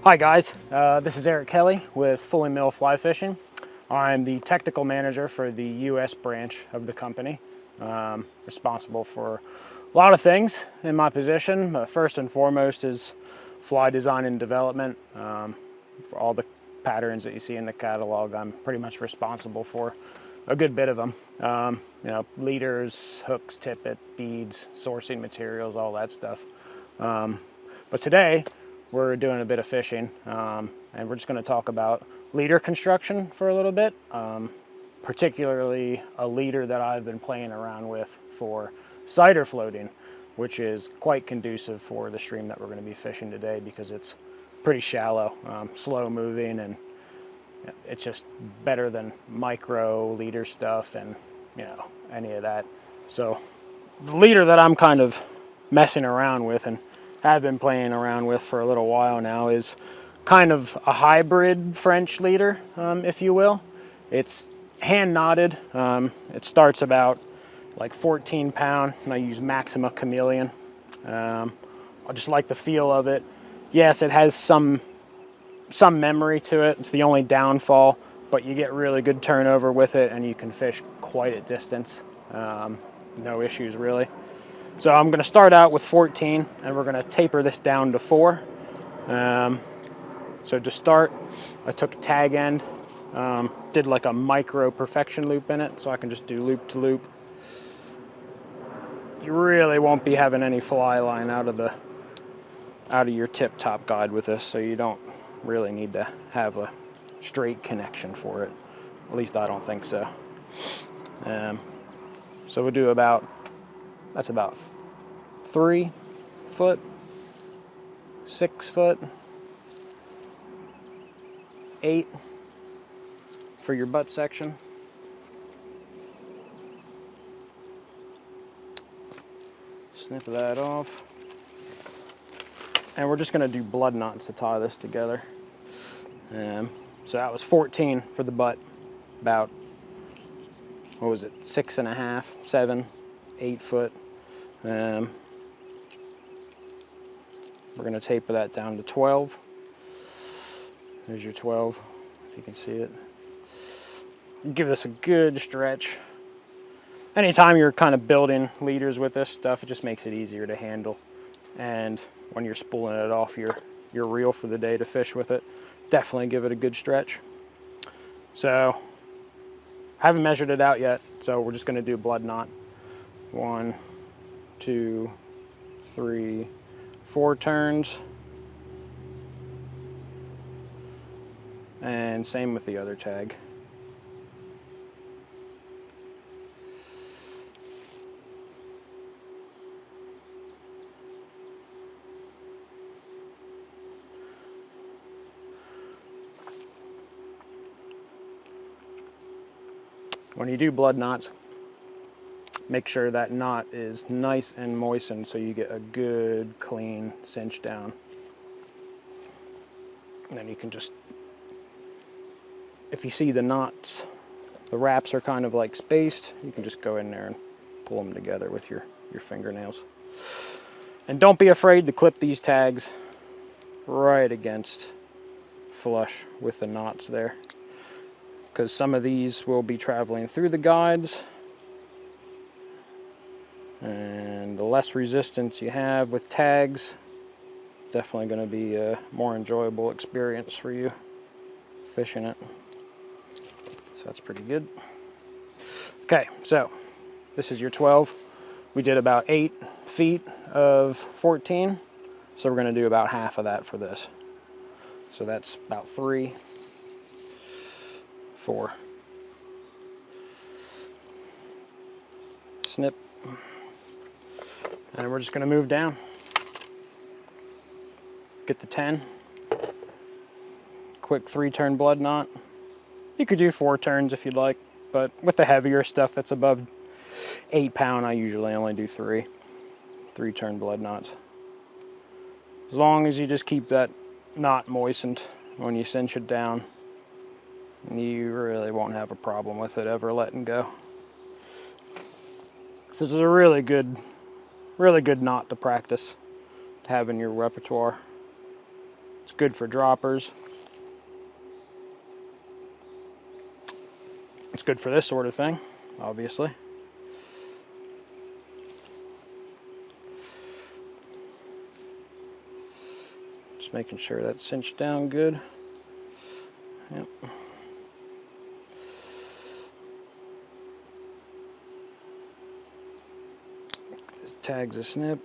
Hi guys, this is Eric Kelley with Fully Mill Fly Fishing. I'm the technical manager for the U.S. branch of the company, responsible for a lot of things in my position. First and foremost is fly design and development. For all the patterns that you see in the catalog, I'm pretty much responsible for a good bit of them. Leaders, hooks, tippet, beads, sourcing materials, all that stuff. But today, we're doing a bit of fishing, and we're just going to talk about leader construction for a little bit, particularly a leader that I've been playing around with for cider floating, which is quite conducive for the stream that we're going to be fishing today because it's pretty shallow, slow moving, and it's just better than micro leader stuff and any of that. So the leader that I'm kind of messing around with and have been playing around with for a little while now is kind of a hybrid French leader, if you will. It's hand knotted. It starts about like 14 pound, and I use Maxima Chameleon. I just like the feel of it. Yes, it has some memory to it. It's the only downfall, but you get really good turnover with it, and you can fish quite a distance. No issues really. So I'm going to start out with 14, and we're going to taper this down to 4. So to start, I took a tag end, did like a micro perfection loop in it, so I can just do loop to loop. You really won't be having any fly line out of your tip top guide with this, so you don't really need to have a straight connection for it. At least I don't think so. So we'll do that's about 3 foot, 6 foot, 8 for your butt section. Snip that off. And we're just going to do blood knots to tie this together. So that was 14 for the butt, about, 6.5, 7, 8 foot. We're going to taper that down to 12. There's your 12, if you can see it. Give this a good stretch. Anytime you're kind of building leaders with this stuff, it just makes it easier to handle. And when you're spooling it off your reel for the day to fish with it, definitely give it a good stretch. So, I haven't measured it out yet, so we're just going to do a blood knot. 1, 2, 3, 4 turns. And same with the other tag. When you do blood knots, make sure that knot is nice and moistened so you get a good clean cinch down. And then you can just, if you see the knots, the wraps are kind of like spaced, you can just go in there and pull them together with your fingernails. And don't be afraid to clip these tags right against flush with the knots there, because some of these will be traveling through the guides, and the less resistance you have with tags, definitely going to be a more enjoyable experience for you fishing it. So that's pretty good. Okay, so this is your 12. We did about 8 feet of 14, so we're going to do about half of that for this. So that's about 3, 4. Snip. And we're just going to move down. Get the 10. Quick 3-turn blood knot. You could do 4 turns if you'd like, but with the heavier stuff that's above 8 pound, I usually only do 3. 3-turn blood knots. As long as you just keep that knot moistened when you cinch it down, you really won't have a problem with it ever letting go. So this is a really good knot to practice, to have in your repertoire. It's good for droppers. It's good for this sort of thing, obviously. Just making sure that's cinched down good. Yep. This tags a snip.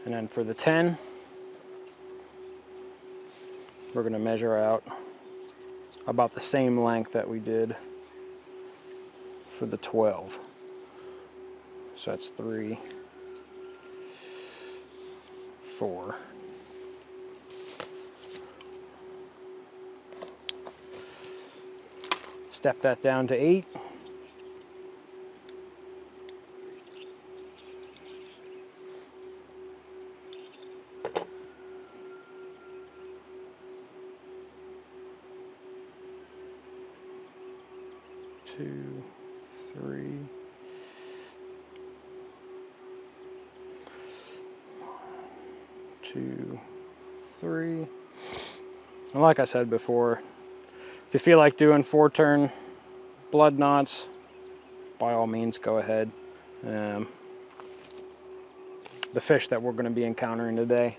And then for the 10, we're going to measure out about the same length that we did for the 12. So that's 3, 4. Step that down to 8. Two, 3. 2, 3. And like I said before, if you feel like doing 4-turn blood knots, by all means go ahead. The fish that we're going to be encountering today,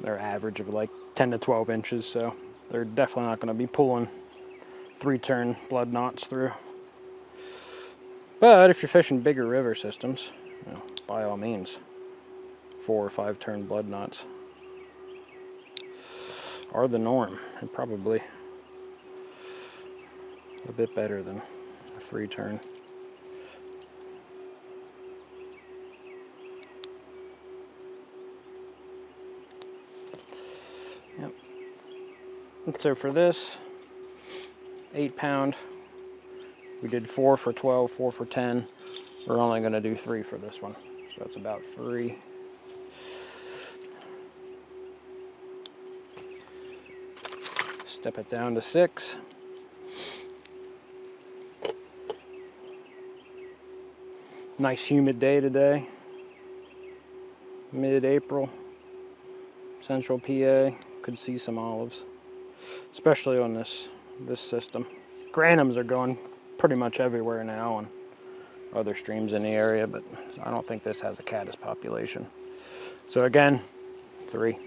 they're average of like 10 to 12 inches, so they're definitely not going to be pulling 3-turn blood knots through. But if you're fishing bigger river systems, you know, by all means, 4 or 5-turn blood knots are the norm, and probably a bit better than a 3-turn. Yep. And so for this 8-pound, we did 4 for 12, 4 for 10. We're only going to do 3 for this one, so that's about 3. Step it down to 6. Nice humid day today, mid-April, central PA. Could see some olives, especially on this system. Granums are going pretty much everywhere now on other streams in the area, but I don't think this has a caddis population. So again, 3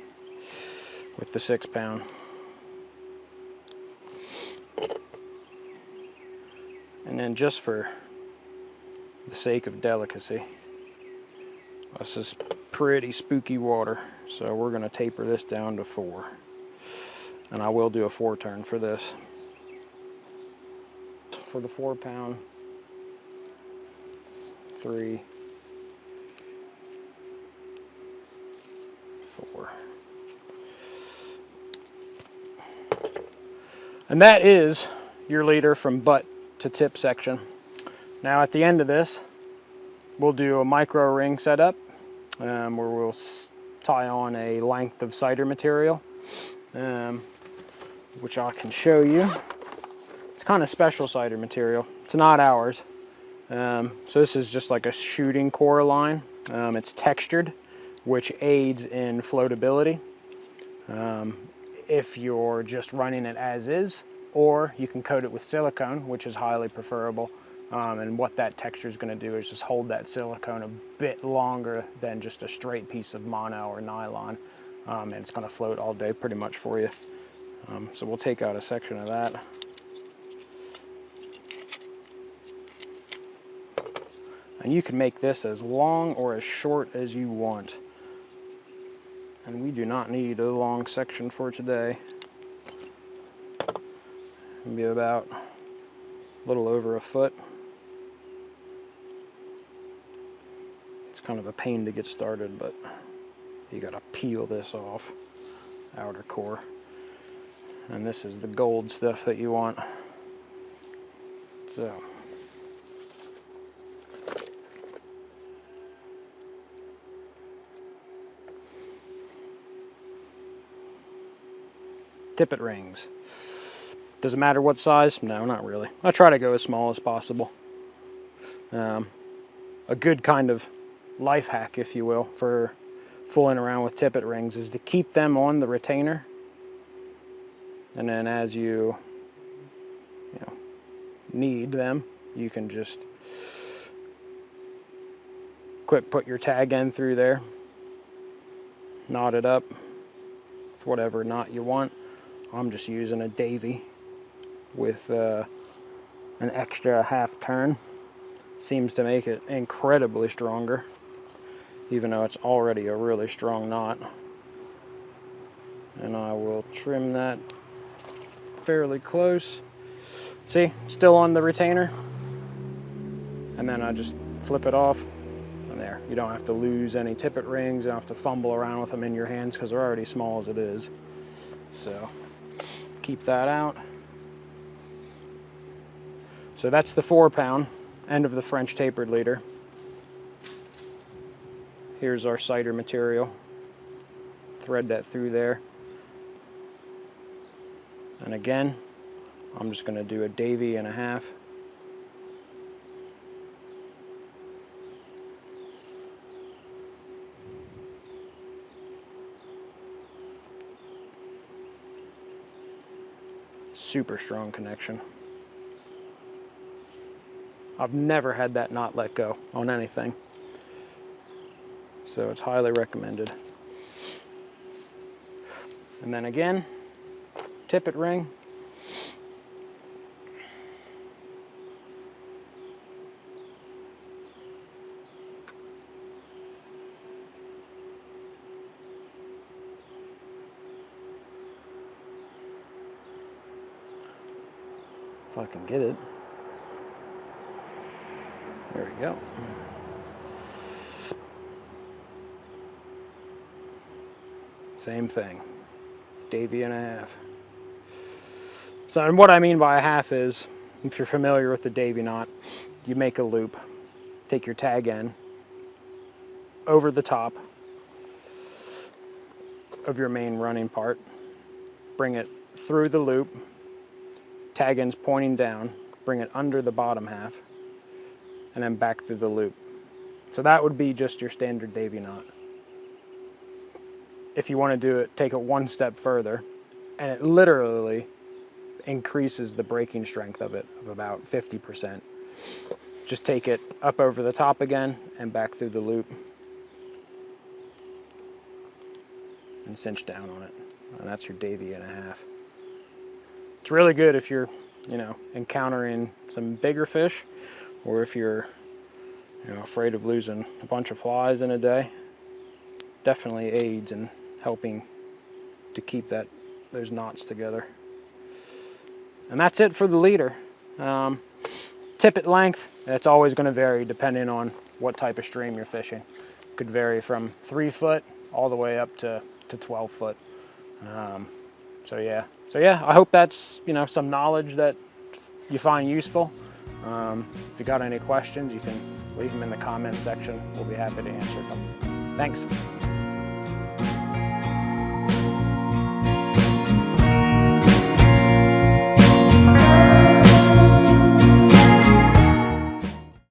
with the 6-pound. And then just for the sake of delicacy, this is pretty spooky water, so we're going to taper this down to 4. And I will do a 4-turn for this. For the 4-pound, 3, 4. And that is your leader from butt to tip section. Now at the end of this, we'll do a micro ring setup where we'll tie on a length of cider material, which I can show you. It's kind of special cider material. It's not ours. So this is just like a shooting core line. It's textured, which aids in floatability. If you're just running it as is, or you can coat it with silicone, which is highly preferable. And what that texture is going to do is just hold that silicone a bit longer than just a straight piece of mono or nylon. And it's going to float all day pretty much for you. So we'll take out a section of that. And you can make this as long or as short as you want. And we do not need a long section for today. It'll be about a little over a foot. It's kind of a pain to get started, but you gotta peel this off, outer core. And this is the gold stuff that you want. So. tippet rings. Does it matter what size? No, not really. I try to go as small as possible. A good kind of life hack, if you will, for fooling around with tippet rings is to keep them on the retainer, and then as you need them, you can just put your tag end through there, knot it up with whatever knot you want. I'm just using a Davy with an extra half turn. Seems to make it incredibly stronger, even though it's already a really strong knot. And I will trim that fairly close. See, still on the retainer. And then I just flip it off, and there. You don't have to lose any tippet rings. You don't have to fumble around with them in your hands because they're already small as it is. So keep that out. So that's the 4-pound end of the French tapered leader. Here's our cider material. Thread that through there. And again, I'm just going to do a Davy and a half. Super strong connection. I've never had that knot let go on anything, so it's highly recommended. And then again, tippet ring. If I can get it. There we go. Same thing. Davy and a half. So, and what I mean by a half is, if you're familiar with the Davy knot, you make a loop, take your tag end over the top of your main running part, bring it through the loop, tag end's pointing down, bring it under the bottom half, and then back through the loop. So that would be just your standard Davy knot. If you want to do it, take it one step further, and it literally increases the breaking strength of it of about 50%. Just take it up over the top again and back through the loop and cinch down on it. And that's your Davy and a half. It's really good if you're, encountering some bigger fish, or if you're, afraid of losing a bunch of flies in a day. Definitely aids in helping to keep those knots together. And that's it for the leader. Tippet length, it's always going to vary depending on what type of stream you're fishing. It could vary from 3 foot all the way up to 12 foot. So yeah, I hope that's some knowledge that you find useful. If you got any questions, you can leave them in the comments section. We'll be happy to answer them. Thanks.